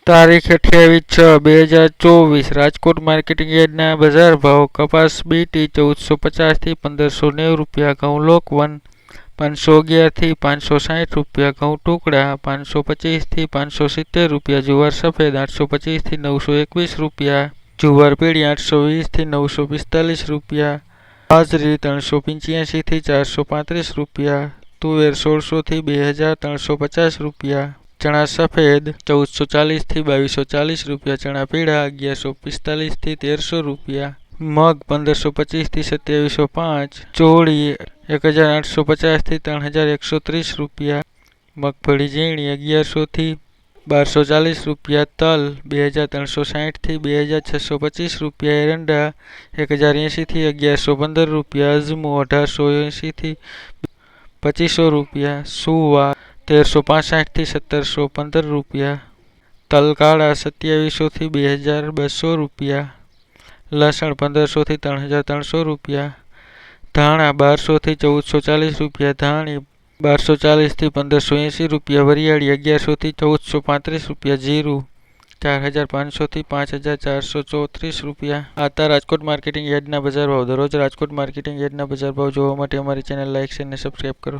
તારીખ 28/6/2024 રાજકોટ માર્કેટિંગ યાર્ડના બજાર ભાવ: કપાસ બીટી 1450 થી 1590 રૂપિયા, ઘઉં લોકવન 511 થી 560 રૂપિયા, ઘઉં ટુકડા 525 થી 570 રૂપિયા, જુવાર સફેદ 825 થી 921 રૂપિયા, જુવાર પીળી 820 થી 945 રૂપિયા, બાજરી 385 થી 435 રૂપિયા, તુવેર 1600 થી 2350 રૂપિયા, ચણા સફેદ 1440 થી 2240 રૂપિયા, ચણા પીળા 1145 થી 1300 રૂપિયા, મગ 1525 થી 2705, ચોળી 1850 થી 3130 રૂપિયા, મગફળી ઝીણી 1100 થી 1240 રૂપિયા, તલ 2360 થી 2625 રૂપિયા, એરંડા 1080 થી 1115 રૂપિયા, અજમો 1880 થી 2500 રૂપિયા, સુવા 1365 થી 1715 રૂપિયા, તલ કાળા 2700 થી 2200 રૂપિયા, લસણ 1500 થી 3300 રૂપિયા, ધાણા 1200 થી 1440 રૂપિયા, ધાણી 1240 થી 1580 રૂપિયા, વરિયાળી 1100 થી 1435 રૂપિયા, જીરું 4500 થી 5434 રૂપિયા. આ હતા રાજકોટ માર્કેટિંગ યાર્ડના બજાર ભાવ. દરરોજ રાજકોટ માર્કેટિંગ યાર્ડના બજાર ભાવ જોવા માટે અમારી ચેનલ લાઇક, શેર અને સબસ્ક્રાઇબ કરો.